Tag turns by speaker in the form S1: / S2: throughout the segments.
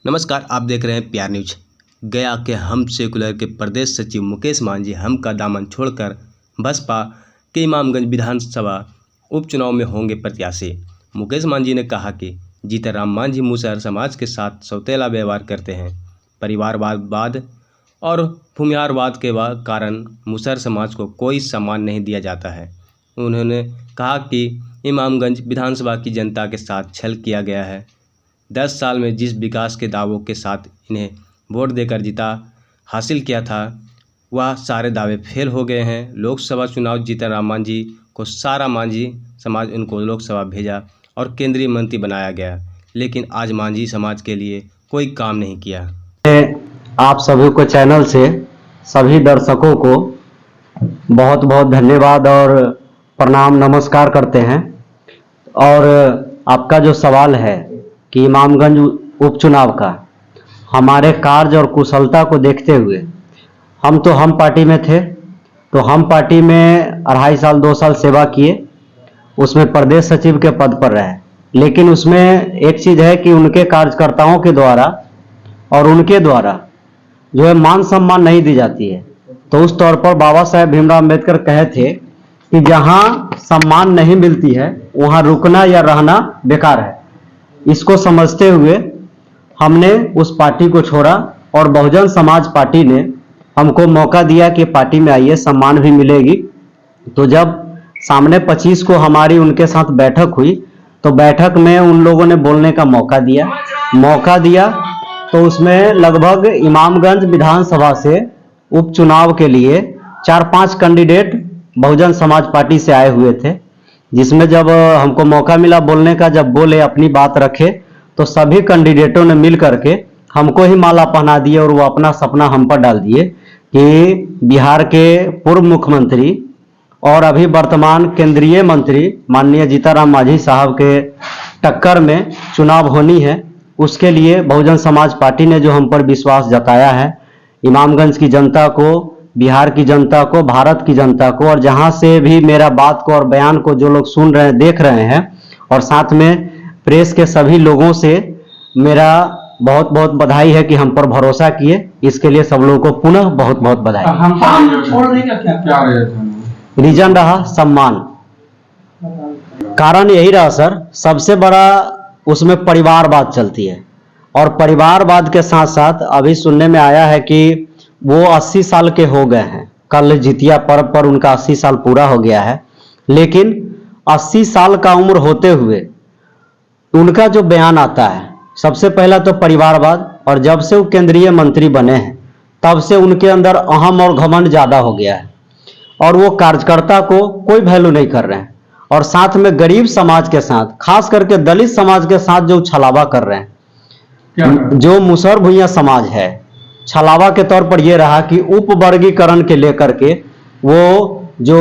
S1: नमस्कार, आप देख रहे हैं प्यार न्यूज। गया के हम सेकुलर के प्रदेश सचिव मुकेश मांझी हम का दामन छोड़कर बसपा के इमामगंज विधानसभा उपचुनाव में होंगे प्रत्याशी। मुकेश मांझी ने कहा कि जीतनराम मांझी मुसहर समाज के साथ सौतेला व्यवहार करते हैं। परिवारवाद और भूमिहारवाद के कारण मुसहर समाज को कोई सम्मान नहीं दिया जाता है। उन्होंने कहा कि इमामगंज विधानसभा की जनता के साथ छल किया गया है। 10 साल में जिस विकास के दावों के साथ इन्हें वोट देकर जीता हासिल किया था, वह सारे दावे फेल हो गए हैं। लोकसभा चुनाव जीतनराम मांझी को सारा मांझी समाज उनको लोकसभा भेजा और केंद्रीय मंत्री बनाया गया, लेकिन आज मांझी समाज के लिए कोई काम नहीं किया।
S2: आप सभी को चैनल से सभी दर्शकों को बहुत बहुत धन्यवाद और प्रणाम नमस्कार करते हैं। और आपका जो सवाल है कि इमामगंज उपचुनाव का हमारे कार्य और कुशलता को देखते हुए हम पार्टी में थे, तो हम पार्टी में 2.5 साल 2 साल सेवा किए, उसमें प्रदेश सचिव के पद पर रहे। लेकिन उसमें एक चीज़ है कि उनके कार्यकर्ताओं के द्वारा और उनके द्वारा जो है मान सम्मान नहीं दी जाती है। तो उस तौर पर बाबा साहेब भीमराव अम्बेडकर कहे थे कि जहां सम्मान नहीं मिलती है वहां रुकना या रहना बेकार है। इसको समझते हुए हमने उस पार्टी को छोड़ा और बहुजन समाज पार्टी ने हमको मौका दिया कि पार्टी में आइए, सम्मान भी मिलेगी। तो जब सामने 25 को हमारी उनके साथ बैठक हुई, तो बैठक में उन लोगों ने बोलने का मौका दिया तो उसमें लगभग इमामगंज विधानसभा से उपचुनाव के लिए 4-5 कैंडिडेट बहुजन समाज पार्टी से आए हुए थे, जिसमें जब हमको मौका मिला बोलने का, जब बोले अपनी बात रखे, तो सभी कैंडिडेटों ने मिल करके हमको ही माला पहना दिए और वो अपना सपना हम पर डाल दिए कि बिहार के पूर्व मुख्यमंत्री और अभी वर्तमान केंद्रीय मंत्री माननीय जीतनराम मांझी साहब के टक्कर में चुनाव होनी है। उसके लिए बहुजन समाज पार्टी ने जो हम पर विश्वास जताया है, इमामगंज की जनता को, बिहार की जनता को, भारत की जनता को, और जहां से भी मेरा बात को और बयान को जो लोग सुन रहे हैं, देख रहे हैं, और साथ में प्रेस के सभी लोगों से मेरा बहुत बहुत बधाई है कि हम पर भरोसा किए। इसके लिए सब लोगों को पुनः बहुत बहुत बधाई।
S3: हम छोड़ देंगे क्या
S2: रीजन रहा सम्मान, कारण यही रहा सर, सबसे बड़ा उसमें परिवारवाद चलती है। और परिवारवाद के साथ साथ अभी सुनने में आया है कि वो 80 साल के हो गए हैं। कल जितिया पर्व पर उनका 80 साल पूरा हो गया है। लेकिन 80 साल का उम्र होते हुए उनका जो बयान आता है, सबसे पहला तो परिवारवाद, और जब से वो केंद्रीय मंत्री बने हैं तब से उनके अंदर अहम और घमंड ज्यादा हो गया है और वो कार्यकर्ता को कोई वैल्यू नहीं कर रहे हैं। और साथ में गरीब समाज के साथ, खास करके दलित समाज के साथ जो छलावा कर रहे हैं। जो मुसहर भूइयां समाज है, छलावा के तौर पर यह रहा कि उपवर्गीकरण के लेकर के वो जो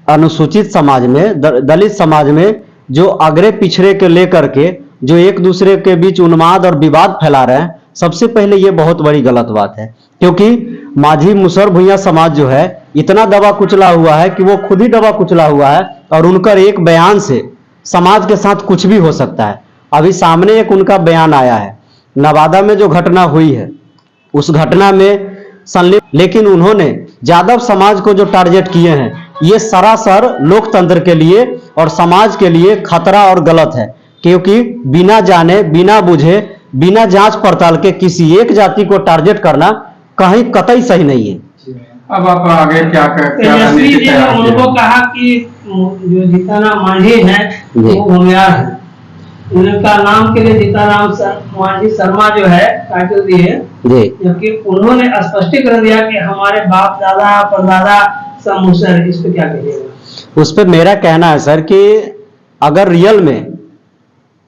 S2: अनुसूचित समाज में, दलित समाज में जो अग्रे पिछड़े के लेकर के जो एक दूसरे के बीच उन्माद और विवाद फैला रहे हैं, सबसे पहले ये बहुत बड़ी गलत बात है। क्योंकि मांझी मुसहर भूइयां समाज जो है इतना दबा कुचला हुआ है कि वो खुद ही दबा कुचला हुआ है और उनका एक बयान से समाज के साथ कुछ भी हो सकता है। अभी सामने एक उनका बयान आया है, नवादा में जो घटना हुई है उस घटना में संलिप्त, लेकिन उन्होंने यादव समाज को जो टारगेट किए हैं, ये सरासर लोकतंत्र के लिए और समाज के लिए खतरा और गलत है। क्योंकि बिना जाने, बिना बुझे, बिना जांच पड़ताल के किसी एक जाति को टारगेट करना कहीं कतई सही नहीं है।
S3: अब आप आगे क्या
S4: उनको कहा कि जो जीतनराम मांझी है वो भूमिहार है, उनका नाम के लिए जीतनराम मांझी शर्मा जो है टाइटल दिए, जबकि उन्होंने स्पष्टीकरण दिया कि हमारे बाप दादा परदादा सब मुसहर। इस पे क्या कहिएगा?
S2: उस पे मेरा कहना है सर कि अगर रियल में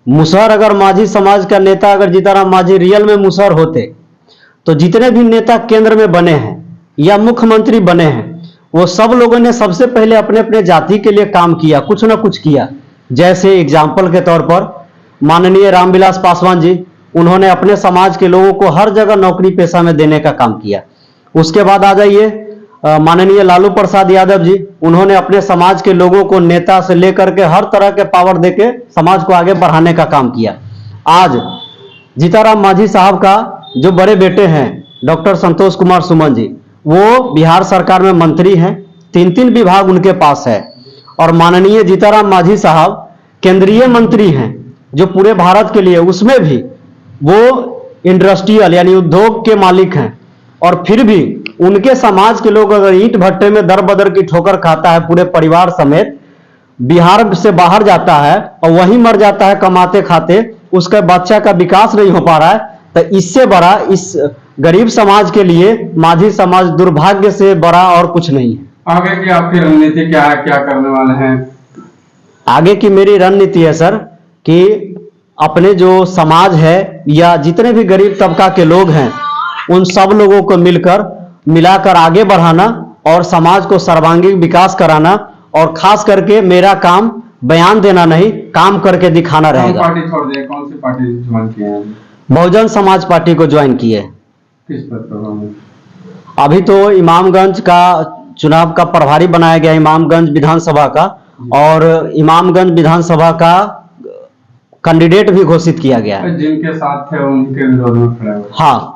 S2: मुसहर, अगर मांझी समाज का नेता, अगर जीतनराम मांझी रियल में मुसहर होते, तो जितने भी नेता केंद्र में बने हैं या मुख्यमंत्री बने हैं, वो सब लोगों ने सबसे पहले अपने अपने जाति के लिए काम किया, कुछ ना कुछ किया। जैसे एग्जाम्पल के तौर पर माननीय रामविलास पासवान जी, उन्होंने अपने समाज के लोगों को हर जगह नौकरी पेशा में देने का काम किया। उसके बाद आ जाइए माननीय लालू प्रसाद यादव जी, उन्होंने अपने समाज के लोगों को नेता से लेकर के हर तरह के पावर देके समाज को आगे बढ़ाने का काम किया। आज जीताराम मांझी साहब का जो बड़े बेटे हैं डॉक्टर संतोष कुमार सुमन जी, वो बिहार सरकार में मंत्री हैं, 3 विभाग उनके पास है। और माननीय जीताराम मांझी साहब केंद्रीय मंत्री हैं जो पूरे भारत के लिए, उसमें भी वो इंडस्ट्रियल यानी उद्योग के मालिक हैं। और फिर भी उनके समाज के लोग अगर ईंट भट्टे में दर बदर की ठोकर खाता है पूरे परिवार समेत, बिहार से बाहर जाता है और वहीं मर जाता है कमाते खाते, उसका बच्चा का विकास नहीं हो पा रहा है, तो इससे बड़ा इस गरीब समाज के लिए मांझी समाज दुर्भाग्य से बड़ा और कुछ नहीं है।
S3: आगे की आपकी रणनीति क्या है, क्या करने वाले हैं?
S2: आगे की मेरी रणनीति है सर कि अपने जो समाज है या जितने भी गरीब तबका के लोग हैं उन सब लोगों को मिलाकर आगे बढ़ाना और समाज को सर्वांगीण विकास कराना, और खास करके मेरा काम बयान देना नहीं, काम करके दिखाना
S3: कौन
S2: रहेगा।
S3: पार्टी छोड़ दिए, कौन सी पार्टी ज्वाइन किए हैं?
S2: बहुजन समाज पार्टी को ज्वाइन किए।
S3: किस पद पर होंगे?
S2: अभी तो इमामगंज का चुनाव का प्रभारी बनाया गया, इमामगंज विधानसभा का, और इमामगंज विधानसभा का कैंडिडेट भी घोषित किया गया है।
S3: जिनके साथ थे उनके विरोध में खड़े हुए।
S2: हाँ,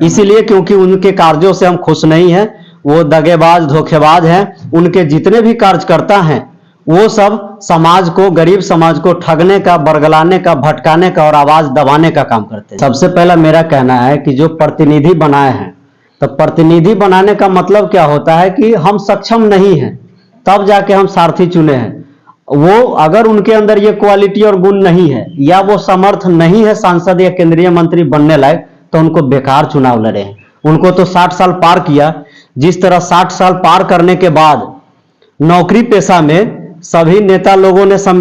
S2: इसीलिए क्योंकि उनके कार्यों से हम खुश नहीं हैं, वो दगेबाज धोखेबाज हैं। उनके जितने भी कार्यकर्ता हैं वो सब समाज को, गरीब समाज को ठगने का, बरगलाने का, भटकाने का और आवाज दबाने का काम करते हैं। सबसे पहला मेरा कहना है कि जो प्रतिनिधि बनाए हैं, तो प्रतिनिधि बनाने का मतलब क्या होता है कि हम सक्षम नहीं हैं तब जाके हम सारथी चुने हैं। वो अगर उनके अंदर ये क्वालिटी और गुण नहीं है या वो समर्थ नहीं है सांसद या केंद्रीय मंत्री बनने लायक, तो उनको बेकार चुनाव लड़े हैं। उनको तो 60 साल पार किया। जिस तरह 60 साल पार करने के बाद नौकरी पेशा में सभी नेता लोगों ने संविधान